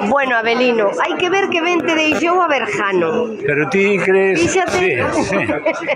Bueno, Abelino, hai que ver que ben te deixou a Berjano. Pero ti crees... Fíxate. Sí, sí.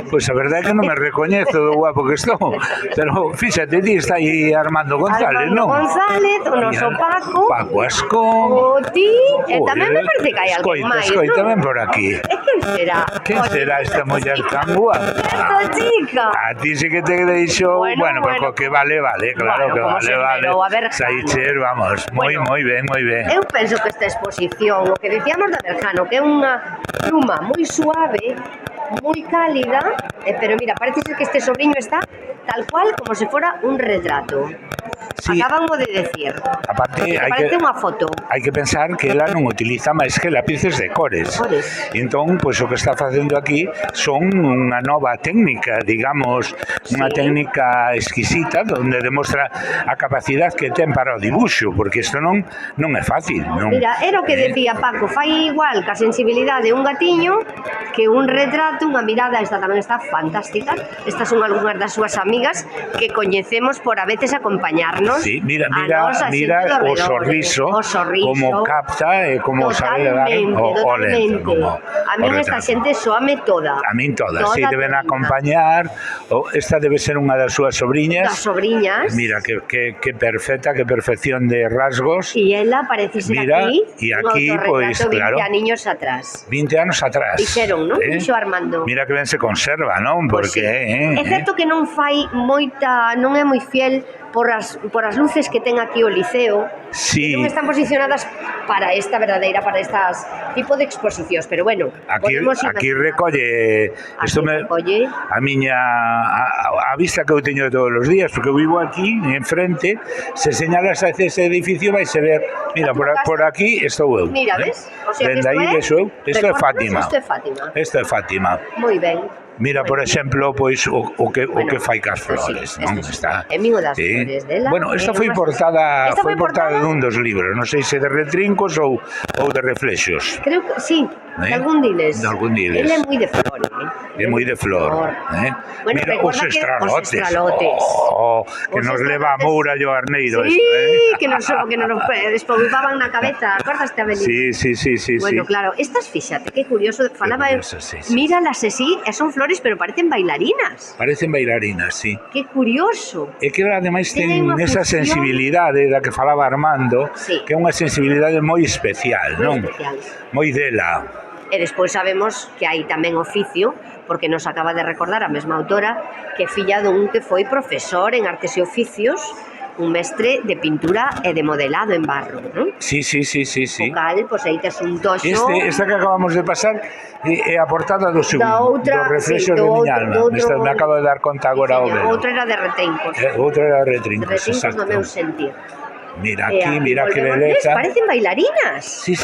Pois a verdade é que non me recoñezo do guapo que estou. Pero fíxate, ti está aí Armando González, Armando non? González, o noso Paco. Paco Ascón. O ti, e tamén me parece que hai algo máis, Escoita, non? ven por aquí. E quen será? Quen será esta muller tan guapa? Esta chica. A ti sí que te deixou, bueno, porque que vale, claro, Bueno, que como vale, se esmerou a Berjano. Saicher, vamos, Bueno, moi ben. Eu penso que esta exposición, o que decíamos da Berjano, que é unha pluma moi suave, moi cálida, pero mira, parece ser que este sobriño está tal cual como se fora un retrato. Sí. Acabamos de decir. Aparte, parece unha foto. Hai que pensar que ela non utiliza máis que lápices de cores. E entón, pois o que está facendo aquí son unha nova técnica, digamos, unha técnica exquisita onde demostra a capacidade que ten para o dibuixo, porque isto non é fácil, non? Mira, era o que decía Paco, fai igual ca sensibilidade un gatiño que un retrato, unha mirada, esta tamén está fantástica. Estas son algunhas das súas amigas que coñecemos por a veces acompañarnos. Sí, mira o sorriso, como capta e como sabe dar o lento. A mí esta xente soame toda. A min toda, sí, deben acompañar. Esta debe ser unha das súas sobriñas. Das sobriñas. Mira, que perfecta, que perfección de rasgos. E ela parece ser aquí, e aquí, pois, claro, 20 anos atrás. 20 anos atrás. Dixeron, non? Dixo Armando. Mira que ben se conserva, non? Porque é certo que non fai moita, non é moi fiel por as luces que ten aquí o Liceo, sí, que non están posicionadas para esta verdadeira, para estas tipo de exposicións, pero bueno, aquí recolle isto recolle a miña a vista que eu teño todos os días, porque eu vivo aquí enfrente, se señalas a ese edificio vais a ver, mira, por aquí estou eu. Mira, ves? O sea, isto é Fátima. Isto é Fátima. Moi ben. Mira, por exemplo, pois o que fai cas flores, non? Está. É migo das flores dela. Bueno, esta foi portada dun dos libros, non sei se de retrincos ou de reflexos. Creo que sí, de algún diles. Ele é moi de flor, É moi de flor, Bueno, mira os estralotes. Que nos leva a Moura e o Arneiro. Sí, que nos despolvaban na cabeza, acordaste, Abelino? Sí. Bueno, claro, estas, fíxate, que curioso, falaba, míralas así, e son flores pero parecen bailarinas. Parecen bailarinas, sí. Que curioso. E que ademais ten esa sensibilidade da que falaba Armando, que é unha sensibilidade moi especial, non? Moi dela. E despois sabemos que hai tamén oficio, porque nos acaba de recordar a mesma autora que filla dun que foi profesor en artes e oficios, un mestre de pintura e de modelado en barro, non? Sí. O cal, pois aí tes un toxo. Esta que acabamos de pasar é a portada do segundo, dos reflexos de miña alma. Me acabo de dar conta agora ao velo. Outra era de retrincos. Outra era de retrincos, exacto. Do meu sentir. Mira aquí, mira que beleza. Parecen bailarinas. Sí.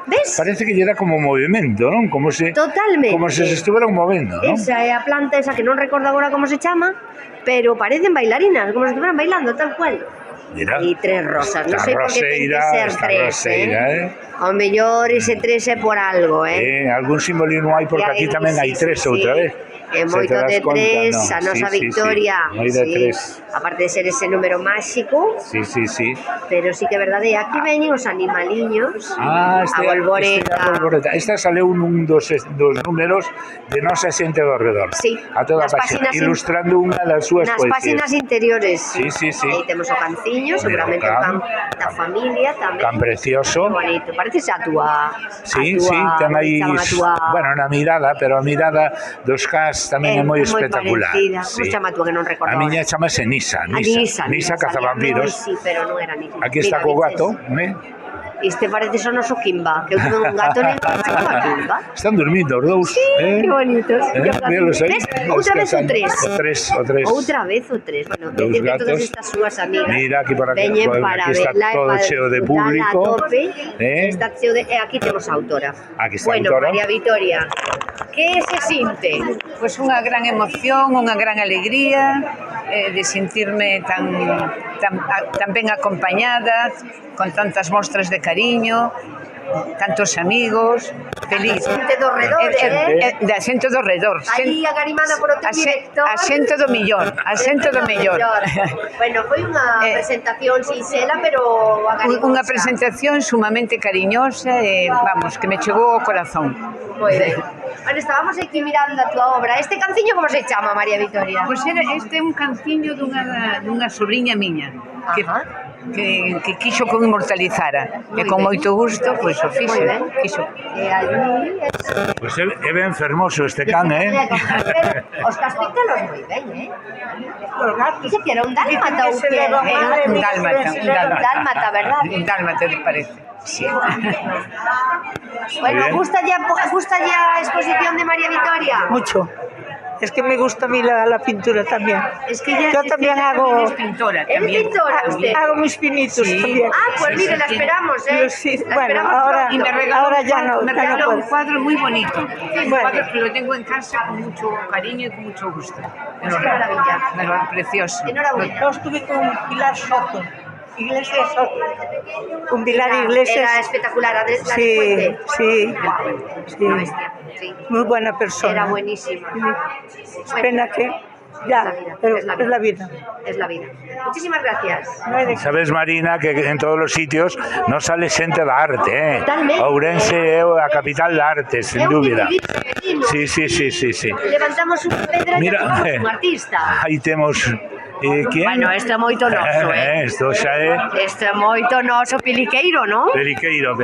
¿Ves? Parece que lle dá como movimento, non? Totalmente. Como se estuveran movendo, non? Esa é a planta esa que non recordo agora como se chama, pero parecen bailarinas, como se estuveran bailando, tal cual. Mira. E tres rosas, non sei por que ten que ser tres, Ao mellor ese tres é por algo, algún simbolismo hai, porque aquí tamén hai tres outra vez. É moito de tres, a nosa Victoria. Moi de tres. Aparte de ser ese número máxico. Sí. Pero sí que é verdade, aquí veñen os animaliños. A Volvoreta. Esta saleu nun dos números de Nosa Xente do Redor. Sí. A toda a página, ilustrando unha das súas poesías. Nas páxinas interiores. Sí. Aí temos o canciño, seguramente o can da familia tamén. Can precioso. Bonito, parece a túa. Sí, ten aí, bueno, na mirada, pero a mirada dos cas tamén é moi espectacular. Como chama tú que non recordo? A miña chamase Nisa cazavampiros. Sí, pero non era Nisa. Aquí está co gato, Este parece o noso Kimba, que eu tuve un gato en Kimba. Están dormindo os dous. Sí, que bonitos. ¿Ves? Outra vez o tres. O tres. Outra vez o tres. Bueno, decir que todas estas súas amigas mira, aquí para veñen para verla todo cheo de público. Está cheo de... Aquí temos a autora. Aquí está a autora. María Victoria, que se sinte? Pois unha gran emoción, unha gran alegría de sentirme tan ben acompañada, con tantas mostras de cariño, tantos amigos, feliz. Xente do redor, Da xente do redor. Aí agarimada por outro director. A xente do millón, Bueno, foi unha presentación sinxela, pero agarimosa. Unha presentación sumamente cariñosa e, vamos, que me chegou ao corazón. Moi ben. Bueno, estábamos aquí mirando a túa obra. Este canciño como se chama, María Vitoria? Pois este é un canciño dunha sobrinha miña que quixo que o inmortalizara. E con moito gusto, pois o fixo. Quixo. E allí Pois é ben fermoso este can, os caspítalos moi ben, Os gatos. Que era un dálmata ou que era? Un dálmata, Dálmata, verdad? Un dálmata, te parece. Sí. Bueno, gusta ya a exposición de María Vitoria? Mucho. Es que me gusta a mí la pintura también. Es que ya Yo también hago... Es pintora ¿Es también. pintora usted? Hago mis pinitos también. Ah, pues mire, la esperamos, Sí, La bueno, esperamos ahora, pronto. Y me regaló ahora un ya cuadro, no, me ya no regaló un puedo. cuadro muy bonito. Un Bueno. cuadro que lo tengo en casa con mucho cariño y con mucho gusto. Qué maravilla. Pero precioso. Enhorabuena. Yo estuve con Pilar Soto, Iglesias Soto. Con Pilar Iglesias. Era espectacular, la de Sí, Fuente. sí, Guau, una bestia, sí. muy buena persona. Era buenísima. Es pena que ya, pero es la vida. Es la vida. Muchísimas gracias. No hay de qué. Sabes, Marina, que en todos os sitios non sale xente da arte, Totalmente. Ourense é a capital da arte, sen dúbida. Sí. Levantamos unha pedra e Mira, atopamos un artista. Aí temos... ¿quién? Bueno, este é moito noso, Isto xa é Este é moito noso Piliqueiro, non? Periqueiro.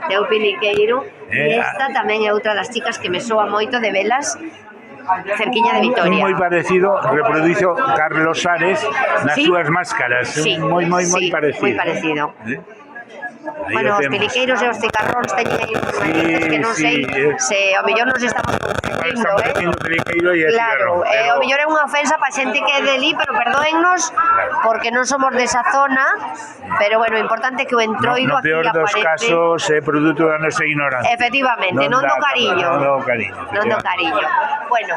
É o Piliqueiro. E Eh, esta tamén é outra das chicas que me soa moito de velas cerquiña de Un Vitoria. moi parecido, reproduzo Carlos Ares nas Sí. súas máscaras. Sí, Moi sí, parecido. moi parecido. Aí Bueno, o os temos. piliqueiros e os cicarróns teñen aí uns matices que non sei se ao mellor nos estamos confundindo, Estamos dicindo Periqueiro e Claro, ao mellor é unha ofensa para xente que é de ali, pero perdóennos porque non somos desa zona, pero bueno, o importante é que o entroido no aquí peor dos aparece. casos é produto da nosa ignorancia. Efectivamente, non do dá- cariño. Non do cariño. Non do cariño. Bueno,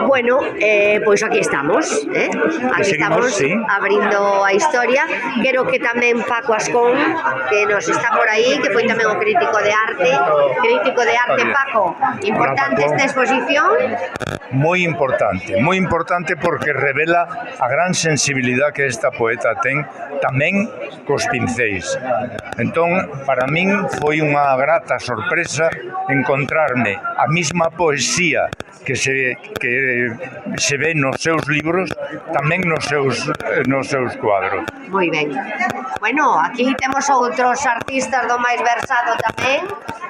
Bueno, pois aquí estamos, Aquí seguimos, estamos sí. abrindo a historia. Quero que tamén Paco Ascón, que nos está por aí, que foi tamén o crítico de arte. Paco, importante esta exposición. Moi importante porque revela a gran sensibilidade que esta poeta ten tamén cos pincéis. Entón, para min foi unha grata sorpresa encontrarme a mesma poesía que se ve nos seus libros, tamén nos seus cuadros. Moi ben. Bueno, aquí temos outros artistas do máis versado tamén.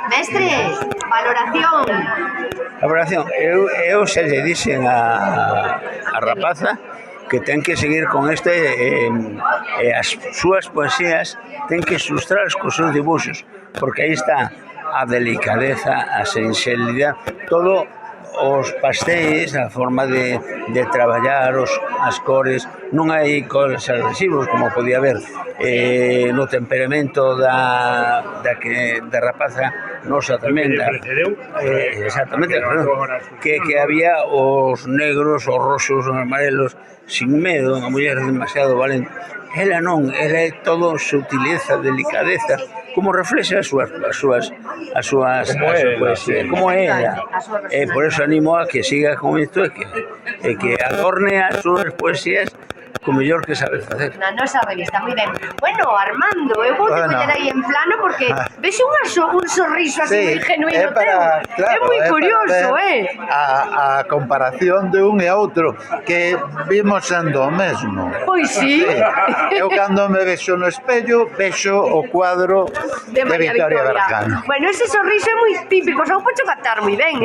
Mestre, valoración. Elaboración. Eu se lle dixen a rapaza que ten que seguir con este as súas poesías ten que ilustrarlas cos seus dibuxos, porque aí está a delicadeza, a sensibilidade, todo os pastéis, a forma de traballar as cores, non hai cores agresivos como podía haber no temperamento da rapaza nosa tremenda, exactamente, que había os negros, os roxos, os amarelos sin medo, unha muller demasiado valente. Ela non, ela é todo sutileza, delicadeza, como reflexa as súas poesías, como é ela. E por eso animo a que siga con isto e que adorne as súas poesías co mellor que sabe facer. Na nosa revista, moi ben. Bueno, Armando, eu vou te poñer aí en plano porque vexo un sorriso así moi genuíno teu. É moi curioso, a comparación de un e outro, que vimos sendo o mesmo. Pois sí. Eu cando me vexo no espello, vexo o cuadro de María Vitoria Berjano. Bueno, ese sorriso é moi típico, xa o pocho cantar moi ben,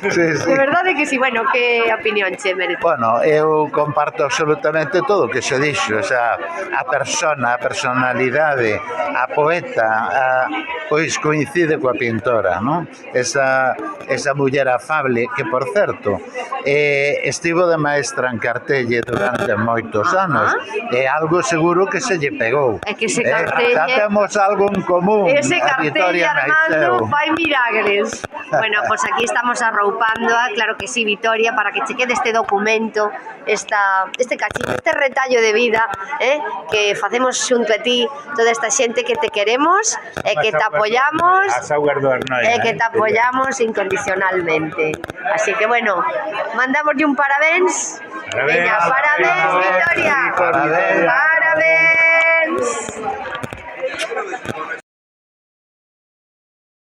Sí. De verdade que sí. Bueno, que opinión che merece? Bueno, eu comparto absolutamente todo o que se dixo, o sea, a persona, a personalidade, a poeta, pois coincide coa pintora, non? Esa muller afable que, por certo, estivo de maestra en Cartelle durante moitos anos, e algo seguro que se lle pegou. É que ese Cartelle... Xa temos algo en común, Ese a Cartelle, Vitoria Armando, Maiseu. fai milagres. Bueno, pues aquí estamos arroupándoa, claro que sí, Vitoria, para que che quede este documento, este cachín, este retallo de vida, que facemos xunto a ti, toda esta xente que te queremos e que te apoyamos, e que te apoyamos incondicionalmente. Así que bueno, mandamoslle un parabéns. Veña, parabéns, Vitoria. Parabéns. Parabéns.